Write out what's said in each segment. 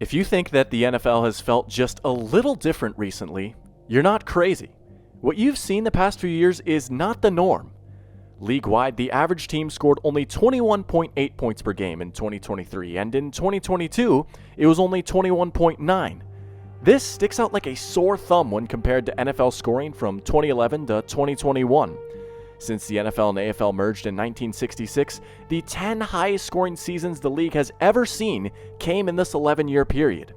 If you think that the NFL has felt just a little different recently, you're not crazy. What you've seen the past few years is not the norm. League-wide, the average team scored only 21.8 points per game in 2023, and in 2022, it was only 21.9. This sticks out like a sore thumb when compared to NFL scoring from 2011 to 2021. Since the NFL and AFL merged in 1966, the 10 highest scoring seasons the league has ever seen came in this 11-year period.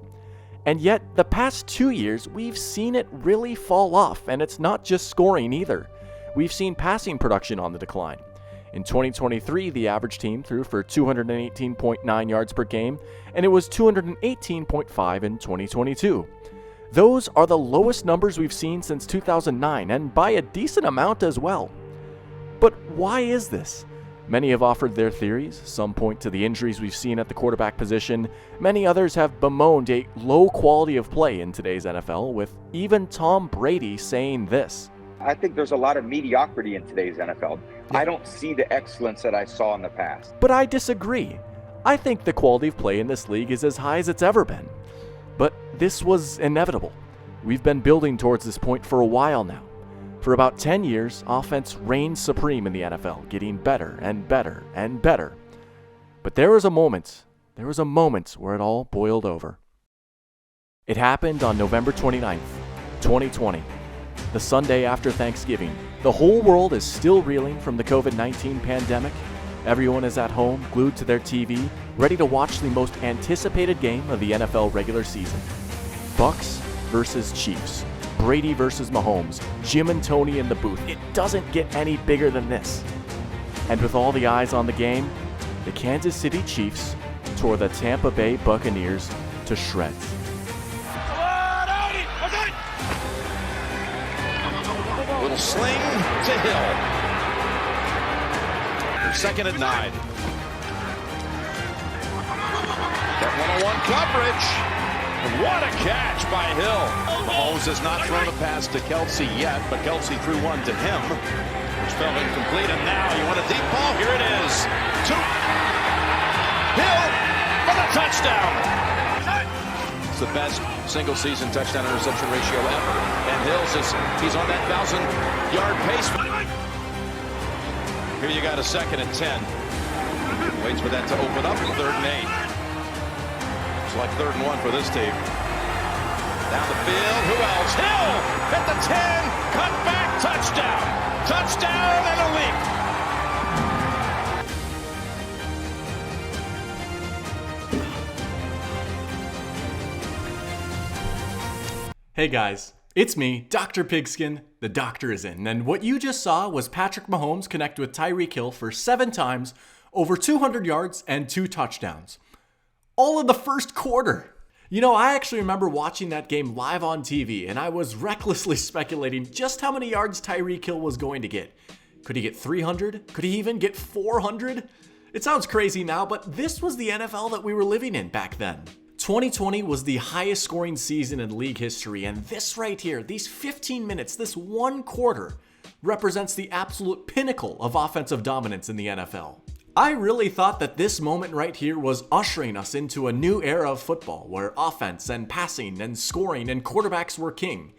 And yet, the past 2 years, we've seen it really fall off, and it's not just scoring either. We've seen passing production on the decline. In 2023, the average team threw for 218.9 yards per game, and it was 218.5 in 2022. Those are the lowest numbers we've seen since 2009, and by a decent amount as well. But why is this? Many have offered their theories. Some point to the injuries we've seen at the quarterback position. Many others have bemoaned a low quality of play in today's NFL, with even Tom Brady saying this. I think there's a lot of mediocrity in today's NFL. I don't see the excellence that I saw in the past. But I disagree. I think the quality of play in this league is as high as it's ever been. But this was inevitable. We've been building towards this point for a while now. For about 10 years, offense reigned supreme in the NFL, getting better and better and better. But there was a moment where it all boiled over. It happened on November 29th, 2020. The Sunday after Thanksgiving. The whole world is still reeling from the COVID-19 pandemic. Everyone is at home, glued to their TV, ready to watch the most anticipated game of the NFL regular season. Bucks versus Chiefs. Brady versus Mahomes. Jim and Tony in the booth. It doesn't get any bigger than this. And with all the eyes on the game, the Kansas City Chiefs tore the Tampa Bay Buccaneers to shreds. Little sling to Hill. For second and 9. That one-on-one coverage. What a catch by Hill. Mahomes has not thrown a pass to Kelsey yet, but Kelsey threw one to him, which fell incomplete. And now you want a deep ball. Here it is. Hill for the touchdown. It's the best single-season touchdown-interception ratio ever. And he's on that 1,000-yard pace. Here you got a second and 10. Waits for that to open up in 3rd and 8. It's like 3rd and 1 for this team. Down the field, who else? Hill at the 10, cut back, touchdown. Touchdown and a leap. Hey guys, it's me, Dr. Pigskin. The doctor is in, and what you just saw was Patrick Mahomes connect with Tyreek Hill for 7 times, over 200 yards, and 2 touchdowns. All in the first quarter. You know, I actually remember watching that game live on TV, and I was recklessly speculating just how many yards Tyreek Hill was going to get. Could he get 300? Could he even get 400? It sounds crazy now, but this was the NFL that we were living in back then. 2020 was the highest scoring season in league history, and this right here, these 15 minutes, this one quarter, represents the absolute pinnacle of offensive dominance in the NFL. I really thought that this moment right here was ushering us into a new era of football, where offense and passing and scoring and quarterbacks were king.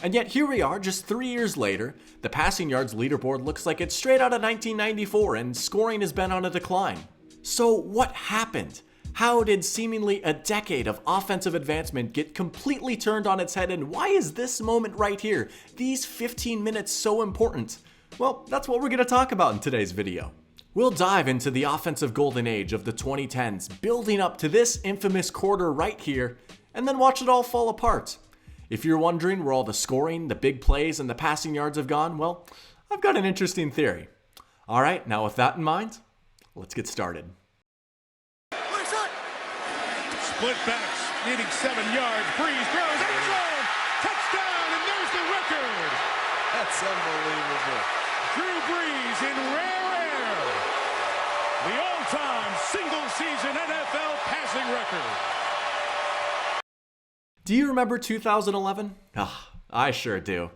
And yet here we are, just 3 years later, the passing yards leaderboard looks like it's straight out of 1994, and scoring has been on a decline. So what happened? How did seemingly a decade of offensive advancement get completely turned on its head, and why is this moment right here, these 15 minutes, so important? Well, that's what we're going to talk about in today's video. We'll dive into the offensive golden age of the 2010s, building up to this infamous quarter right here, and then watch it all fall apart. If you're wondering where all the scoring, the big plays, and the passing yards have gone, well, I've got an interesting theory. Alright, now with that in mind, let's get started. Split backs, needing 7 yards. Breeze throws, end zone, touchdown, and there's the record. That's unbelievable. Drew Brees in rare air. The all-time single-season NFL passing record. Do you remember 2011? I sure do.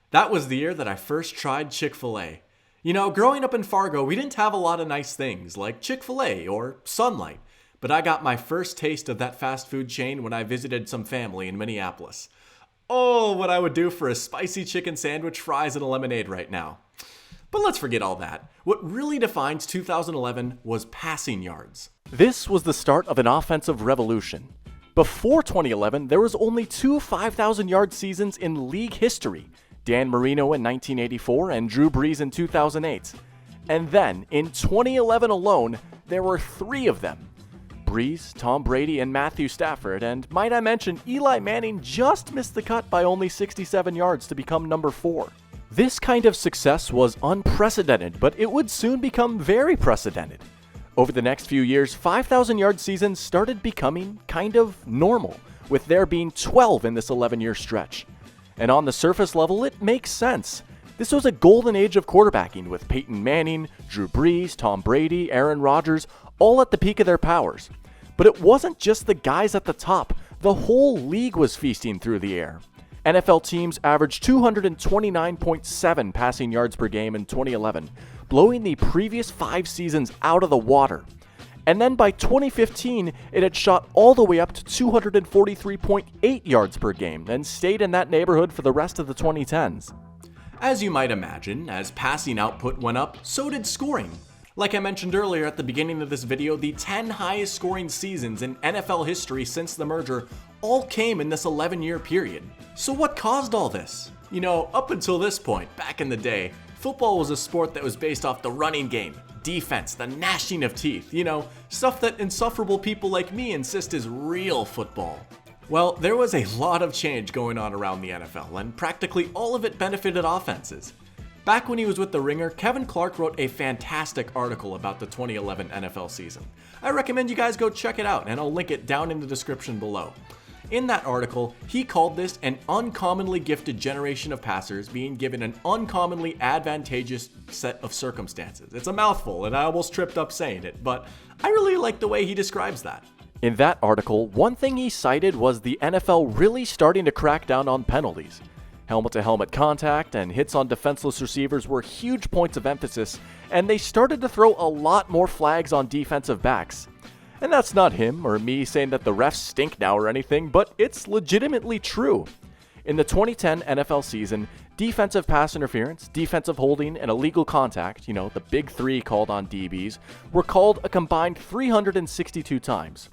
That was the year that I first tried Chick-fil-A. You know, growing up in Fargo, we didn't have a lot of nice things like Chick-fil-A or Sunlight. but I got my first taste of that fast food chain when I visited some family in Minneapolis. Oh, what I would do for a spicy chicken sandwich, fries, and a lemonade right now. But let's forget all that. What really defined 2011 was passing yards. This was the start of an offensive revolution. Before 2011, there was only 2 5,000-yard seasons in league history, Dan Marino in 1984 and Drew Brees in 2008. And then, in 2011 alone, there were 3 of them. Brees, Tom Brady, and Matthew Stafford, and might I mention, Eli Manning just missed the cut by only 67 yards to become number 4. This kind of success was unprecedented, but it would soon become very precedented. Over the next few years, 5,000-yard seasons started becoming kind of normal, with there being 12 in this 11-year stretch. And on the surface level, it makes sense. This was a golden age of quarterbacking, with Peyton Manning, Drew Brees, Tom Brady, Aaron Rodgers, all at the peak of their powers. But it wasn't just the guys at the top. The whole league was feasting through the air. NFL teams averaged 229.7 passing yards per game in 2011, blowing the previous 5 seasons out of the water. And then by 2015, it had shot all the way up to 243.8 yards per game and stayed in that neighborhood for the rest of the 2010s. As you might imagine, as passing output went up, so did scoring. Like I mentioned earlier at the beginning of this video, the 10 highest scoring seasons in NFL history since the merger all came in this 11-year period. So what caused all this? You know, up until this point, back in the day, football was a sport that was based off the running game, defense, the gnashing of teeth, stuff that insufferable people like me insist is real football. Well, there was a lot of change going on around the NFL, and practically all of it benefited offenses. Back when he was with The Ringer, Kevin Clark wrote a fantastic article about the 2011 NFL season. I recommend you guys go check it out, and I'll link it down in the description below. In that article, he called this an uncommonly gifted generation of passers being given an uncommonly advantageous set of circumstances. It's a mouthful, and I almost tripped up saying it, but I really like the way he describes that. In that article, one thing he cited was the NFL really starting to crack down on penalties. Helmet-to-helmet contact and hits on defenseless receivers were huge points of emphasis, and they started to throw a lot more flags on defensive backs. And that's not him or me saying that the refs stink now or anything, but it's legitimately true. In the 2010 NFL season, defensive pass interference, defensive holding, and illegal contact, the big 3 called on DBs, were called a combined 362 times.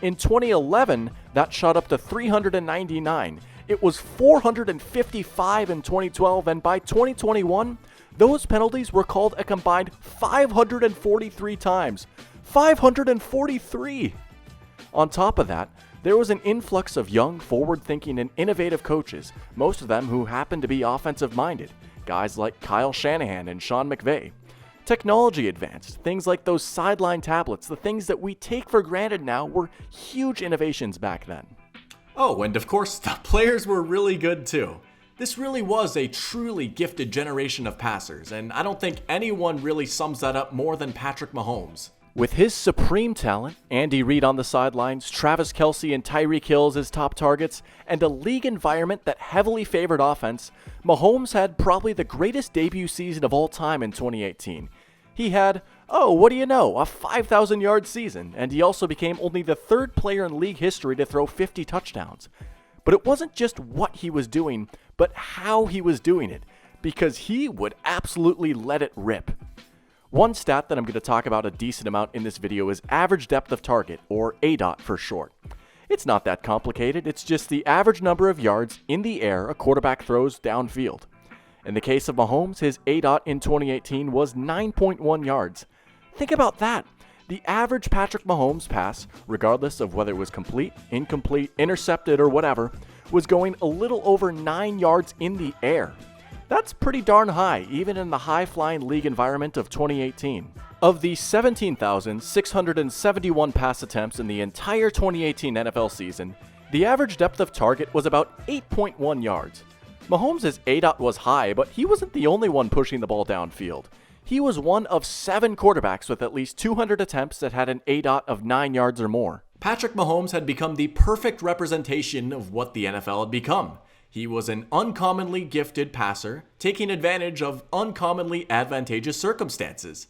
In 2011, that shot up to 399. It was 455 in 2012, and by 2021, those penalties were called a combined 543 times. 543! On top of that, there was an influx of young, forward-thinking, and innovative coaches, most of them who happened to be offensive-minded, guys like Kyle Shanahan and Sean McVay. Technology advanced. Things like those sideline tablets, the things that we take for granted now, were huge innovations back then. Oh, and of course, the players were really good too. This really was a truly gifted generation of passers, and I don't think anyone really sums that up more than Patrick Mahomes. With his supreme talent, Andy Reid on the sidelines, Travis Kelce and Tyreek Hill as his top targets, and a league environment that heavily favored offense, Mahomes had probably the greatest debut season of all time in 2018. He had, a 5,000-yard season, and he also became only the 3rd player in league history to throw 50 touchdowns. But it wasn't just what he was doing, but how he was doing it, because he would absolutely let it rip. One stat that I'm going to talk about a decent amount in this video is average depth of target, or ADOT for short. It's not that complicated, it's just the average number of yards in the air a quarterback throws downfield. In the case of Mahomes, his ADOT in 2018 was 9.1 yards. Think about that. The average Patrick Mahomes pass, regardless of whether it was complete, incomplete, intercepted, or whatever, was going a little over 9 yards in the air. That's pretty darn high, even in the high-flying league environment of 2018. Of the 17,671 pass attempts in the entire 2018 NFL season, the average depth of target was about 8.1 yards. Mahomes' ADOT was high, but he wasn't the only one pushing the ball downfield. He was one of 7 quarterbacks with at least 200 attempts that had an ADOT of 9 yards or more. Patrick Mahomes had become the perfect representation of what the NFL had become. He was an uncommonly gifted passer, taking advantage of uncommonly advantageous circumstances.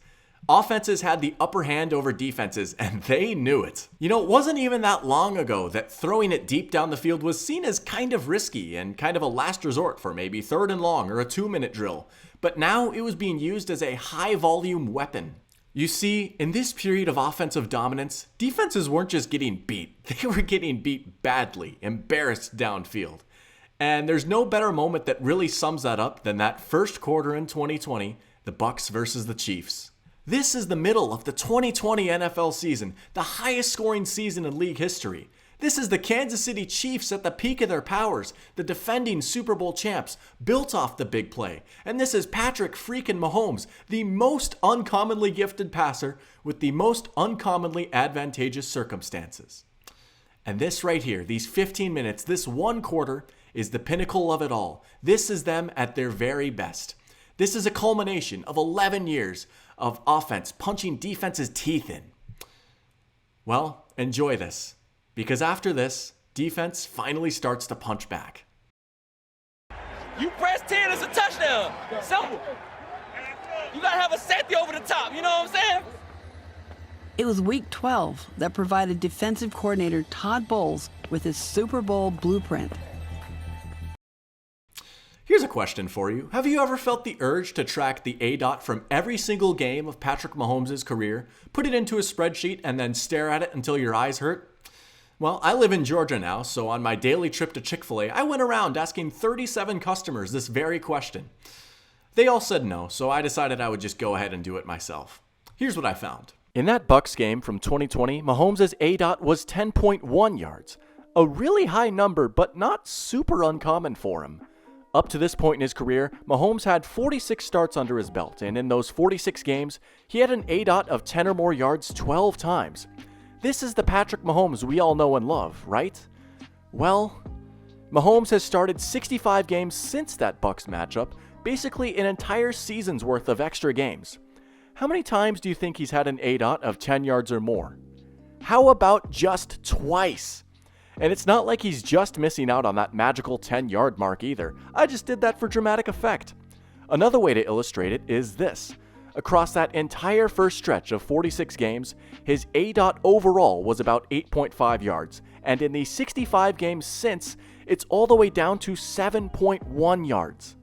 Offenses had the upper hand over defenses, and they knew it. You know, it wasn't even that long ago that throwing it deep down the field was seen as kind of risky and kind of a last resort for maybe 3rd and long or a 2-minute drill. But now it was being used as a high-volume weapon. You see, in this period of offensive dominance, defenses weren't just getting beat. They were getting beat badly, embarrassed downfield. And there's no better moment that really sums that up than that first quarter in 2020, the Bucs versus the Chiefs. This is the middle of the 2020 NFL season, the highest scoring season in league history. This is the Kansas City Chiefs at the peak of their powers, the defending Super Bowl champs, built off the big play. And this is Patrick freaking Mahomes, the most uncommonly gifted passer with the most uncommonly advantageous circumstances. And this right here, these 15 minutes, this one quarter, is the pinnacle of it all. This is them at their very best. This is a culmination of 11 years of offense punching defense's teeth in. Well, enjoy this, because after this, defense finally starts to punch back. You press 10, it's a touchdown. Simple. You gotta have a safety over the top, you know what I'm saying? It was week 12 that provided defensive coordinator Todd Bowles with his Super Bowl blueprint. Here's a question for you. Have you ever felt the urge to track the ADOT from every single game of Patrick Mahomes' career, put it into a spreadsheet, and then stare at it until your eyes hurt? Well, I live in Georgia now, so on my daily trip to Chick-fil-A, I went around asking 37 customers this very question. They all said no, so I decided I would just go ahead and do it myself. Here's what I found. In that Bucs game from 2020, Mahomes' ADOT was 10.1 yards. A really high number, but not super uncommon for him. Up to this point in his career, Mahomes had 46 starts under his belt, and in those 46 games, he had an ADOT of 10 or more yards 12 times. This is the Patrick Mahomes we all know and love, right? Well, Mahomes has started 65 games since that Bucs matchup, basically an entire season's worth of extra games. How many times do you think he's had an ADOT of 10 yards or more? How about just twice? And it's not like he's just missing out on that magical 10-yard mark either. I just did that for dramatic effect. Another way to illustrate it is this. Across that entire first stretch of 46 games, his ADOT overall was about 8.5 yards, and in the 65 games since, it's all the way down to 7.1 yards.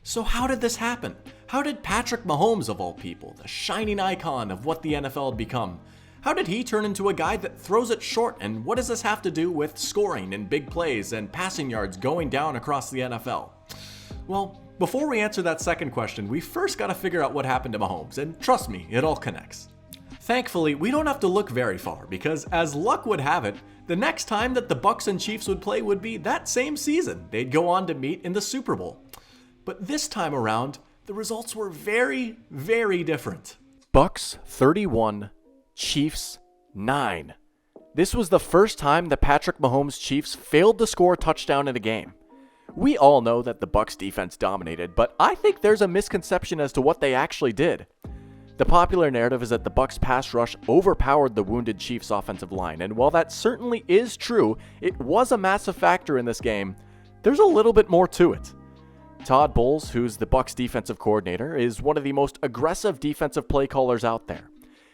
So how did this happen? How did Patrick Mahomes, of all people, the shining icon of what the NFL had become, how did he turn into a guy that throws it short, and what does this have to do with scoring and big plays and passing yards going down across the NFL? Well, before we answer that second question, we first got to figure out what happened to Mahomes, and trust me, it all connects. Thankfully, we don't have to look very far, because as luck would have it, the next time that the Bucs and Chiefs would play would be that same season. They'd go on to meet in the Super Bowl. But this time around, the results were very, very different. Bucs 31, Chiefs 9. This was the first time the Patrick Mahomes Chiefs failed to score a touchdown in a game. We all know that the Bucs defense dominated, but I think there's a misconception as to what they actually did. The popular narrative is that the Bucs pass rush overpowered the wounded Chiefs offensive line, and while that certainly is true, it was a massive factor in this game. There's a little bit more to it. Todd Bowles, who's the Bucs defensive coordinator, is one of the most aggressive defensive play callers out there.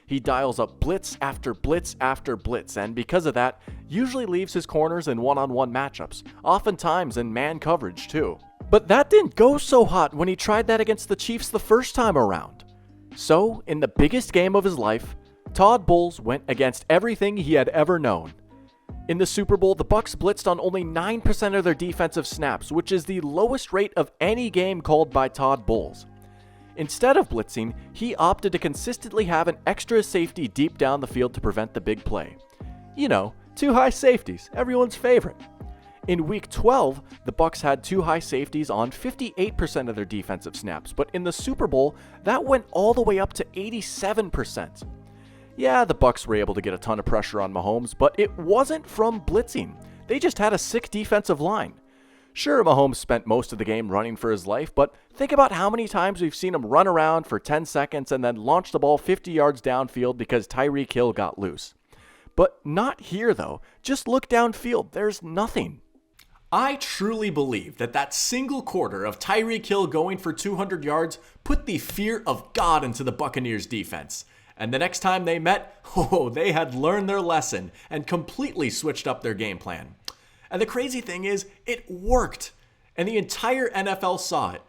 He dials up blitz after blitz after blitz, and because of that, usually leaves his corners in one-on-one matchups, oftentimes in man coverage too. But that didn't go so hot when he tried that against the Chiefs the first time around. So, in the biggest game of his life, Todd Bowles went against everything he had ever known. In the Super Bowl, the Bucs blitzed on only 9% of their defensive snaps, which is the lowest rate of any game called by Todd Bowles. Instead of blitzing, he opted to consistently have an extra safety deep down the field to prevent the big play. You know, 2 high safeties, everyone's favorite. In week 12, the Bucs had 2 high safeties on 58% of their defensive snaps, but in the Super Bowl, that went all the way up to 87%. Yeah, the Bucs were able to get a ton of pressure on Mahomes, but it wasn't from blitzing. They just had a sick defensive line. Sure, Mahomes spent most of the game running for his life, but think about how many times we've seen him run around for 10 seconds and then launch the ball 50 yards downfield because Tyreek Hill got loose. But not here, though. Just look downfield. There's nothing. I truly believe that single quarter of Tyreek Hill going for 200 yards put the fear of God into the Buccaneers defense. And the next time they met, they had learned their lesson and completely switched up their game plan. And the crazy thing is, it worked. And the entire NFL saw it.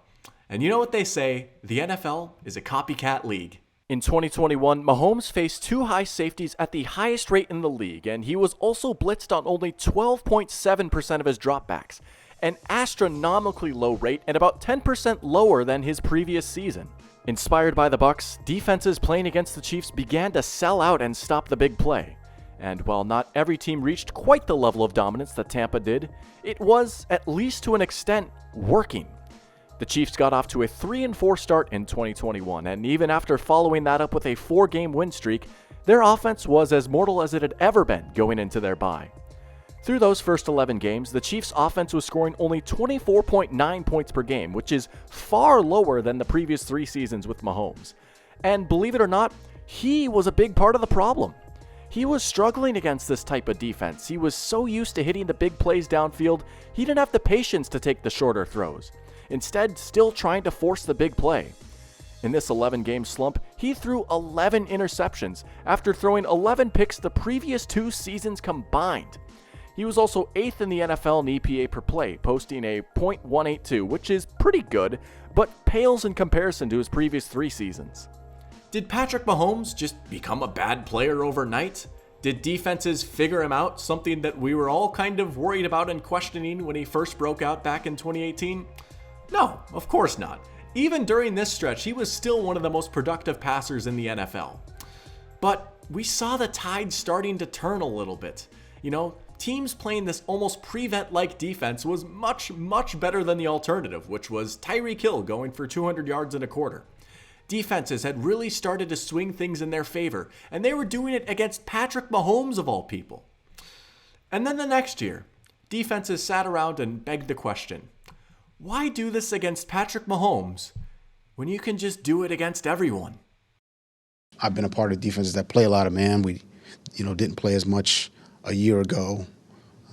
And you know what they say, the NFL is a copycat league. In 2021, Mahomes faced 2 high safeties at the highest rate in the league, and he was also blitzed on only 12.7% of his dropbacks, an astronomically low rate and about 10% lower than his previous season. Inspired by the Bucs, defenses playing against the Chiefs began to sell out and stop the big play. And while not every team reached quite the level of dominance that Tampa did, it was, at least to an extent, working. The Chiefs got off to a 3-4 start in 2021, and even after following that up with a 4-game win streak, their offense was as mortal as it had ever been going into their bye. Through those first 11 games, the Chiefs' offense was scoring only 24.9 points per game, which is far lower than the previous 3 seasons with Mahomes. And believe it or not, he was a big part of the problem. He was struggling against this type of defense. He was so used to hitting the big plays downfield, he didn't have the patience to take the shorter throws. Instead, still trying to force the big play. In this 11-game slump, he threw 11 interceptions after throwing 11 picks the previous 2 seasons combined. He was also 8th in the NFL in EPA per play, posting a .182, which is pretty good, but pales in comparison to his previous 3 seasons. Did Patrick Mahomes just become a bad player overnight? Did defenses figure him out, something that we were all kind of worried about and questioning when he first broke out back in 2018? No, of course not. Even during this stretch, he was still one of the most productive passers in the NFL. But we saw the tide starting to turn a little bit. Teams playing this almost prevent-like defense was much, much better than the alternative, which was Tyreek Hill going for 200 yards and a quarter. Defenses had really started to swing things in their favor, and they were doing it against Patrick Mahomes of all people. And then the next year, defenses sat around and begged the question, why do this against Patrick Mahomes when you can just do it against everyone? I've been a part of defenses that play a lot of man. We, didn't play as much a year ago.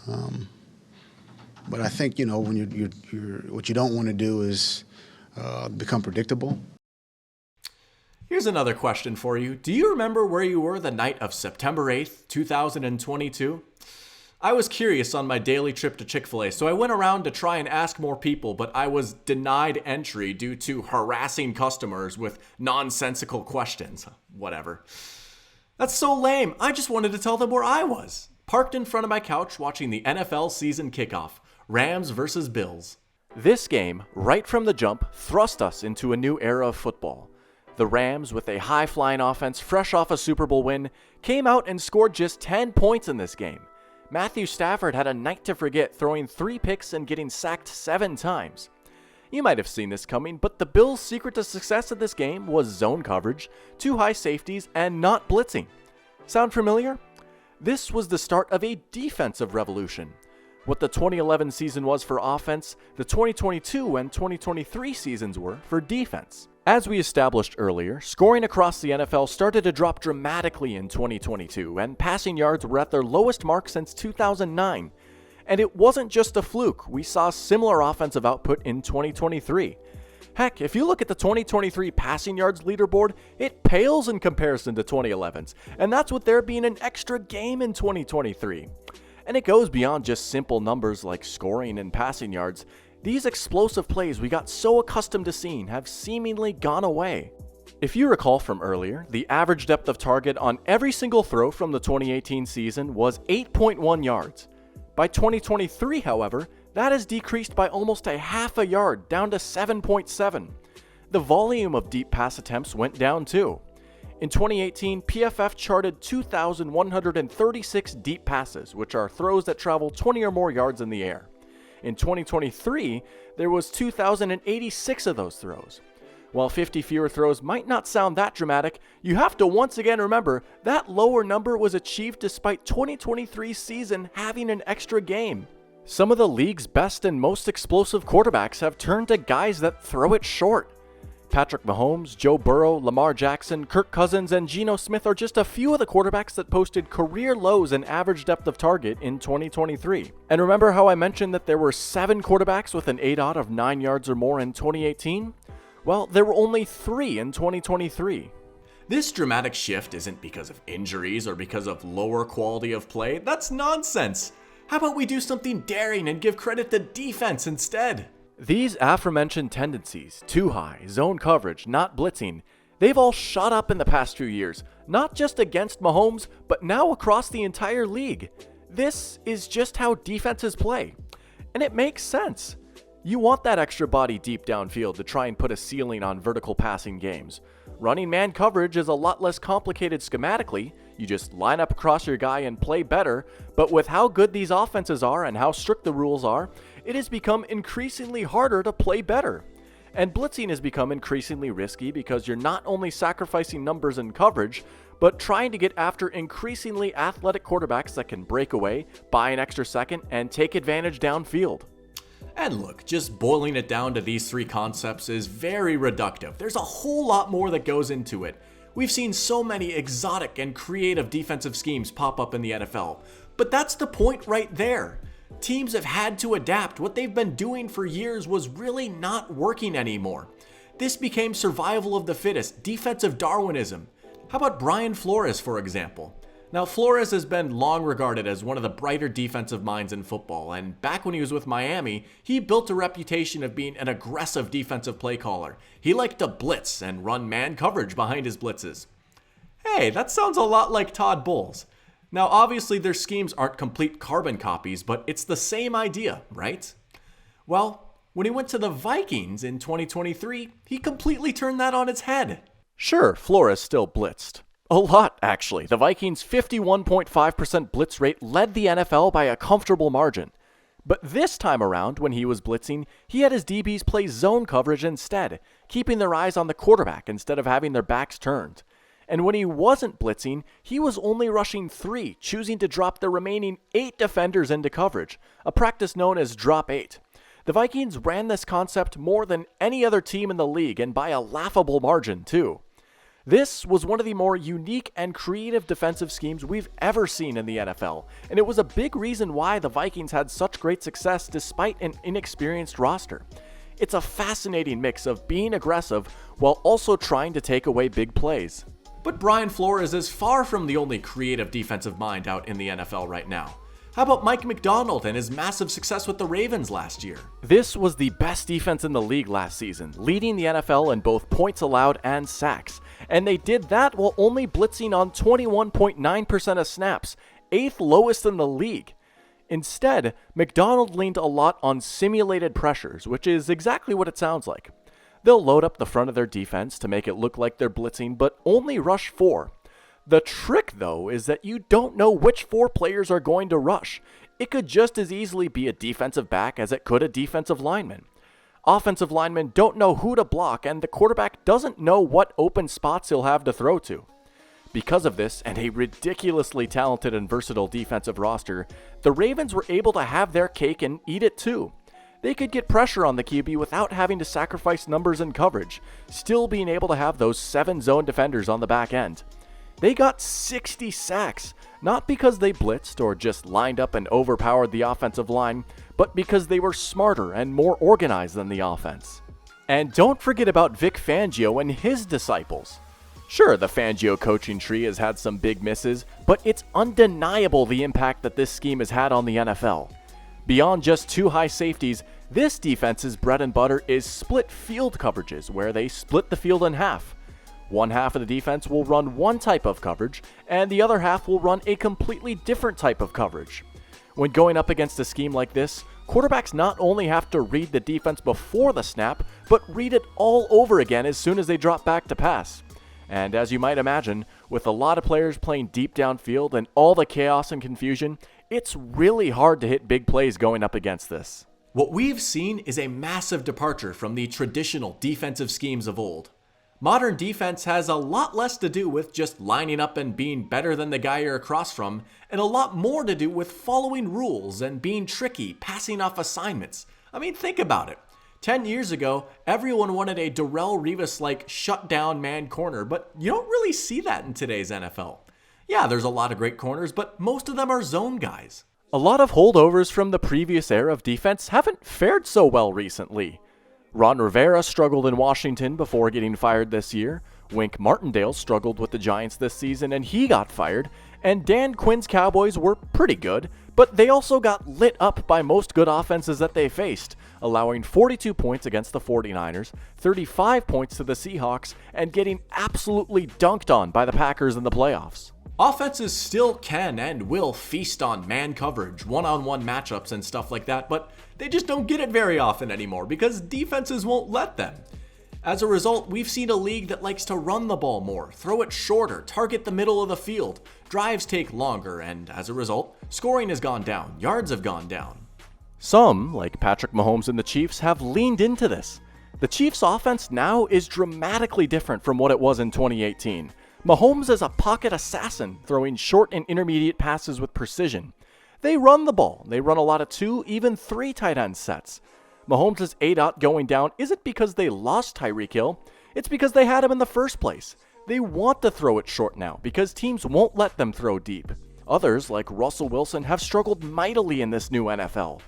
But I think, when you're what you don't want to do is become predictable. Here's another question for you. Do you remember where you were the night of September 8th, 2022? I was curious on my daily trip to Chick-fil-A, so I went around to try and ask more people, but I was denied entry due to harassing customers with nonsensical questions. Whatever. That's so lame. I just wanted to tell them where I was. Parked in front of my couch watching the NFL season kickoff, Rams versus Bills. This game, right from the jump, thrust us into a new era of football. The Rams, with a high-flying offense fresh off a Super Bowl win, came out and scored just 10 points in this game. Matthew Stafford had a night to forget, throwing 3 picks and getting sacked 7 times. You might have seen this coming, but the Bills' secret to success in this game was zone coverage, 2 high safeties, and not blitzing. Sound familiar? This was the start of a defensive revolution. What the 2011 season was for offense, the 2022 and 2023 seasons were for defense. As we established earlier, scoring across the NFL started to drop dramatically in 2022, and passing yards were at their lowest mark since 2009. And it wasn't just a fluke, we saw similar offensive output in 2023. Heck, if you look at the 2023 passing yards leaderboard, it pales in comparison to 2011's, and that's with there being an extra game in 2023. And it goes beyond just simple numbers like scoring and passing yards. These explosive plays we got so accustomed to seeing have seemingly gone away. If you recall from earlier, the average depth of target on every single throw from the 2018 season was 8.1 yards. By 2023, however, that has decreased by almost a half a yard, down to 7.7. The volume of deep pass attempts went down too. In 2018, PFF charted 2,136 deep passes, which are throws that travel 20 or more yards in the air. In 2023, there was 2,086 of those throws. While 50 fewer throws might not sound that dramatic, you have to once again remember that lower number was achieved despite 2023's season having an extra game. Some of the league's best and most explosive quarterbacks have turned to guys that throw it short. Patrick Mahomes, Joe Burrow, Lamar Jackson, Kirk Cousins, and Geno Smith are just a few of the quarterbacks that posted career lows in average depth of target in 2023. And remember how I mentioned that there were 7 quarterbacks with an ADOT of 9 yards or more in 2018? Well, there were only 3 in 2023. This dramatic shift isn't because of injuries or because of lower quality of play. That's nonsense. How about we do something daring and give credit to defense instead? These aforementioned tendencies, too high, zone coverage, not blitzing, they've all shot up in the past few years, not just against Mahomes, but now across the entire league. This is just how defenses play. And it makes sense. You want that extra body deep downfield to try and put a ceiling on vertical passing games. Running man coverage is a lot less complicated schematically. You just line up across your guy and play better, but with how good these offenses are and how strict the rules are, it has become increasingly harder to play better. And blitzing has become increasingly risky because you're not only sacrificing numbers and coverage, but trying to get after increasingly athletic quarterbacks that can break away, buy an extra second, and take advantage downfield. And look, just boiling it down to these 3 concepts is very reductive. There's a whole lot more that goes into it. We've seen so many exotic and creative defensive schemes pop up in the NFL, but that's the point right there. Teams have had to adapt. What they've been doing for years was really not working anymore. This became survival of the fittest, defensive Darwinism. How about Brian Flores, for example? Now, Flores has been long regarded as one of the brighter defensive minds in football, and back when he was with Miami, he built a reputation of being an aggressive defensive play caller. He liked to blitz and run man coverage behind his blitzes. Hey, that sounds a lot like Todd Bowles. Now, obviously their schemes aren't complete carbon copies, but it's the same idea, right? Well, when he went to the Vikings in 2023, he completely turned that on its head. Sure, Flores still blitzed. A lot, actually. The Vikings' 51.5% blitz rate led the NFL by a comfortable margin. But this time around, when he was blitzing, he had his DBs play zone coverage instead, keeping their eyes on the quarterback instead of having their backs turned. And when he wasn't blitzing, he was only rushing 3, choosing to drop the remaining 8 defenders into coverage, a practice known as drop 8. The Vikings ran this concept more than any other team in the league, and by a laughable margin, too. This was one of the more unique and creative defensive schemes we've ever seen in the NFL, and it was a big reason why the Vikings had such great success despite an inexperienced roster. It's a fascinating mix of being aggressive while also trying to take away big plays. But Brian Flores is far from the only creative defensive mind out in the NFL right now. How about Mike McDonald and his massive success with the Ravens last year? This was the best defense in the league last season, leading the NFL in both points allowed and sacks. And they did that while only blitzing on 21.9% of snaps, 8th lowest in the league. Instead, McDonald leaned a lot on simulated pressures, which is exactly what it sounds like. They'll load up the front of their defense to make it look like they're blitzing, but only rush 4. The trick, though, is that you don't know which 4 players are going to rush. It could just as easily be a defensive back as it could a defensive lineman. Offensive linemen don't know who to block, and the quarterback doesn't know what open spots he'll have to throw to. Because of this, and a ridiculously talented and versatile defensive roster, the Ravens were able to have their cake and eat it too. They could get pressure on the QB without having to sacrifice numbers and coverage, still being able to have those 7 zone defenders on the back end. They got 60 sacks, not because they blitzed or just lined up and overpowered the offensive line, but because they were smarter and more organized than the offense. And don't forget about Vic Fangio and his disciples. Sure, the Fangio coaching tree has had some big misses, but it's undeniable the impact that this scheme has had on the NFL. Beyond just 2 high safeties, this defense's bread and butter is split field coverages, where they split the field in half. One half of the defense will run one type of coverage, and the other half will run a completely different type of coverage. When going up against a scheme like this, quarterbacks not only have to read the defense before the snap, but read it all over again as soon as they drop back to pass. And as you might imagine, with a lot of players playing deep downfield and all the chaos and confusion, it's really hard to hit big plays going up against this. What we've seen is a massive departure from the traditional defensive schemes of old. Modern defense has a lot less to do with just lining up and being better than the guy you're across from, and a lot more to do with following rules and being tricky, passing off assignments. I mean, think about it. 10 years ago, everyone wanted a Darrelle Revis-like shut-down man corner, but you don't really see that in today's NFL. Yeah, there's a lot of great corners, but most of them are zone guys. A lot of holdovers from the previous era of defense haven't fared so well recently. Ron Rivera struggled in Washington before getting fired this year. Wink Martindale struggled with the Giants this season and he got fired. And Dan Quinn's Cowboys were pretty good, but they also got lit up by most good offenses that they faced, allowing 42 points against the 49ers, 35 points to the Seahawks, and getting absolutely dunked on by the Packers in the playoffs. Offenses still can and will feast on man coverage, one-on-one matchups and stuff like that, but they just don't get it very often anymore because defenses won't let them. As a result, we've seen a league that likes to run the ball more, throw it shorter, target the middle of the field. Drives take longer, and as a result, scoring has gone down, yards have gone down. Some, like Patrick Mahomes and the Chiefs, have leaned into this. The Chiefs' offense now is dramatically different from what it was in 2018. Mahomes is a pocket assassin, throwing short and intermediate passes with precision. They run the ball. They run a lot of 2, even 3 tight end sets. Mahomes' ADOT going down isn't because they lost Tyreek Hill, it's because they had him in the first place. They want to throw it short now because teams won't let them throw deep. Others, like Russell Wilson, have struggled mightily in this new NFL.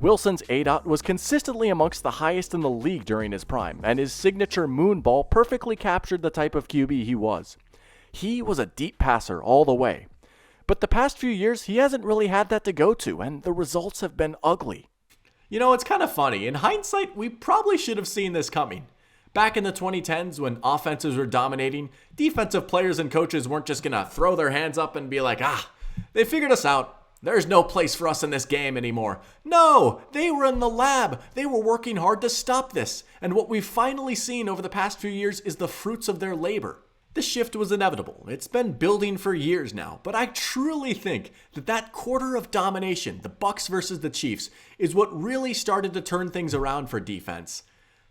Wilson's ADOT was consistently amongst the highest in the league during his prime, and his signature moon ball perfectly captured the type of QB he was. He was a deep passer all the way. But the past few years, he hasn't really had that to go to, and the results have been ugly. You know, it's kind of funny. In hindsight, we probably should have seen this coming. Back in the 2010s, when offenses were dominating, defensive players and coaches weren't just going to throw their hands up and be like, they figured us out. There's no place for us in this game anymore. No, they were in the lab. They were working hard to stop this. And what we've finally seen over the past few years is the fruits of their labor. This shift was inevitable. It's been building for years now, but I truly think that quarter of domination, the Bucs versus the Chiefs, is what really started to turn things around for defense.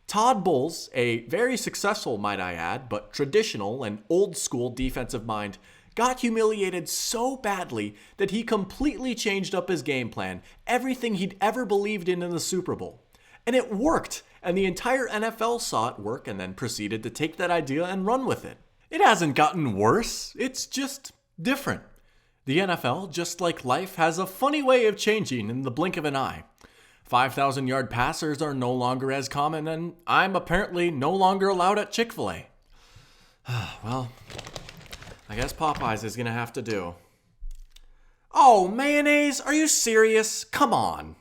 Todd Bowles, a very successful, might I add, but traditional and old school defensive mind, got humiliated so badly that he completely changed up his game plan, everything he'd ever believed in the Super Bowl. And it worked, and the entire NFL saw it work and then proceeded to take that idea and run with it. It hasn't gotten worse, it's just different. The NFL, just like life, has a funny way of changing in the blink of an eye. 5,000-yard passers are no longer as common, and I'm apparently no longer allowed at Chick-fil-A. Well, I guess Popeyes is gonna have to do. Oh, mayonnaise? Are you serious? Come on.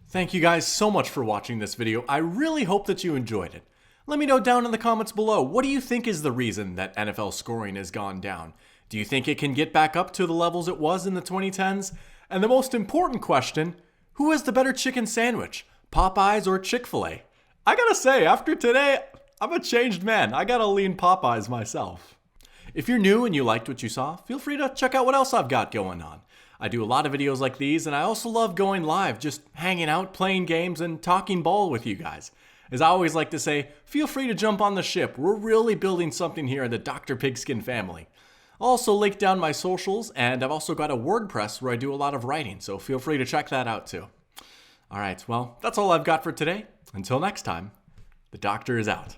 Thank you guys so much for watching this video. I really hope that you enjoyed it. Let me know down in the comments below, what do you think is the reason that NFL scoring has gone down? Do you think it can get back up to the levels it was in the 2010s? And the most important question, who has the better chicken sandwich, Popeyes or Chick-fil-A? I gotta say, after today, I'm a changed man. I gotta lean Popeyes myself. If you're new and you liked what you saw, feel free to check out what else I've got going on. I do a lot of videos like these, and I also love going live, just hanging out, playing games, and talking ball with you guys. As I always like to say, feel free to jump on the ship. We're really building something here in the Dr. Pigskin family. I'll also link down my socials, and I've also got a WordPress where I do a lot of writing, so feel free to check that out too. Alright, well, that's all I've got for today. Until next time, the doctor is out.